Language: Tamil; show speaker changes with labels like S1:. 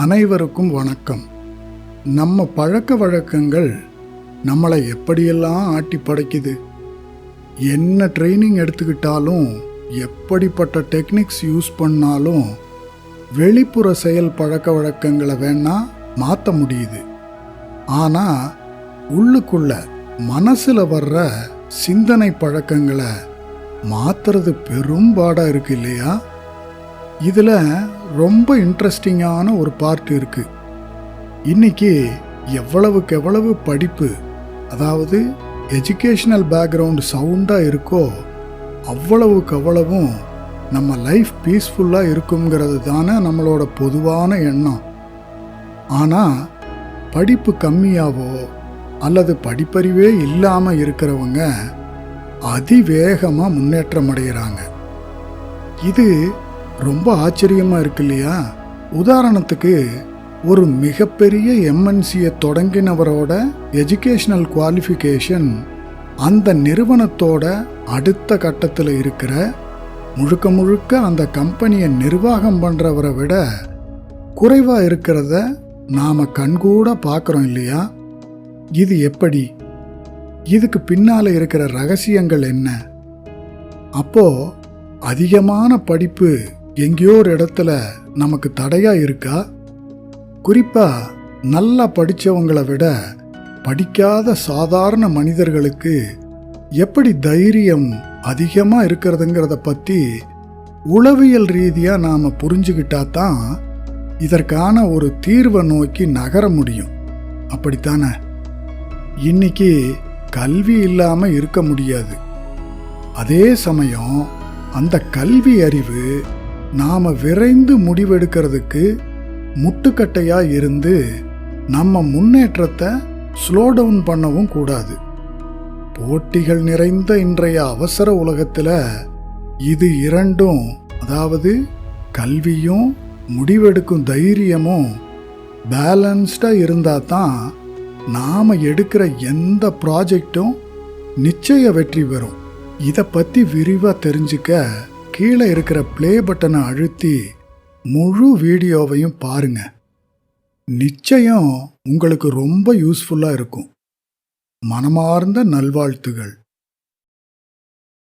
S1: அனைவருக்கும் வணக்கம். நம்ம பழக்க வழக்கங்கள் நம்மளை எப்படியெல்லாம் ஆட்டி படைக்குது. என்ன ட்ரைனிங் எடுத்துக்கிட்டாலும், எப்படிப்பட்ட டெக்னிக்ஸ் யூஸ் பண்ணாலும் வெளிப்புற செயல் பழக்க வழக்கங்களை வேணா மாற்ற முடியுது. ஆனால் உள்ளுக்குள்ள மனசில் வர்ற சிந்தனை பழக்கங்களை மாற்றுறது பெரும்பாடாக இருக்கு இல்லையா? இதில் ரொம்ப இன்ட்ரெஸ்டிங்கான ஒரு பார்ட் இருக்குது. இன்னைக்கு எவ்வளவுக்கு எவ்வளவு படிப்பு, அதாவது எஜுகேஷ்னல் பேக்ரவுண்ட் சவுண்டாக இருக்கோ அவ்வளவுக்கு அவ்வளவும் நம்ம லைஃப் பீஸ்ஃபுல்லாக இருக்குங்கிறது தானே நம்மளோட பொதுவான எண்ணம். ஆனால் படிப்பு கம்மியாவோ அல்லது படிப்பறிவே இல்லாமல் இருக்கிறவங்க அதிவேகமாக முன்னேற்றம் அடைகிறாங்க. இது ரொம்ப ஆச்சரியமாக இருக்கு இல்லையா? உதாரணத்துக்கு, ஒரு மிகப்பெரிய எம்என்சியை தொடங்கினவரோட எஜுகேஷ்னல் குவாலிஃபிகேஷன் அந்த நிறுவனத்தோட அடுத்த கட்டத்தில் இருக்கிற முழுக்க முழுக்க அந்த கம்பெனியை நிர்வாகம் பண்ணுறவரை விட குறைவாக இருக்கிறத நாம் கண்கூட பார்க்குறோம் இல்லையா? இது எப்படி? இதுக்கு பின்னால் இருக்கிற ரகசியங்கள் என்ன? அப்போது அதிகமான படிப்பு எங்கேயோ ஒரு இடத்துல நமக்கு தடையாக இருக்கா? குறிப்பாக நல்லா படித்தவங்களை விட படிக்காத சாதாரண மனிதர்களுக்கு எப்படி தைரியம் அதிகமாக இருக்கிறதுங்கிறத பற்றி உளவியல் ரீதியாக நாம் புரிஞ்சுக்கிட்டா தான் இதற்கான ஒரு தீர்வை நோக்கி நகர முடியும். அப்படித்தானே? இன்னைக்கு கல்வி இல்லாமல் இருக்க முடியாது. அதே சமயம் அந்த கல்வி அறிவு நாம் விரைந்து முடிவெடுக்கிறதுக்கு முட்டுக்கட்டையாக இருந்து நம்ம முன்னேற்றத்தை ஸ்லோ டவுன் பண்ணவும் கூடாது. போட்டிகள் நிறைந்த இன்றைய அவசர உலகத்தில் இது இரண்டும், அதாவது கல்வியும் முடிவெடுக்கும் தைரியமும் பேலன்ஸ்டாக இருந்தால் தான் நாம் எடுக்கிற எந்த ப்ராஜெக்டும் நிச்சய வெற்றி பெறும். இதை பற்றி விரிவாக தெரிஞ்சுக்க கீழே இருக்கிற ப்ளே பட்டனை அழுத்தி முழு வீடியோவையும் பாருங்க. நிச்சயம் உங்களுக்கு ரொம்ப யூஸ்ஃபுல்லாக இருக்கும். மனமார்ந்த நல்வாழ்த்துகள்.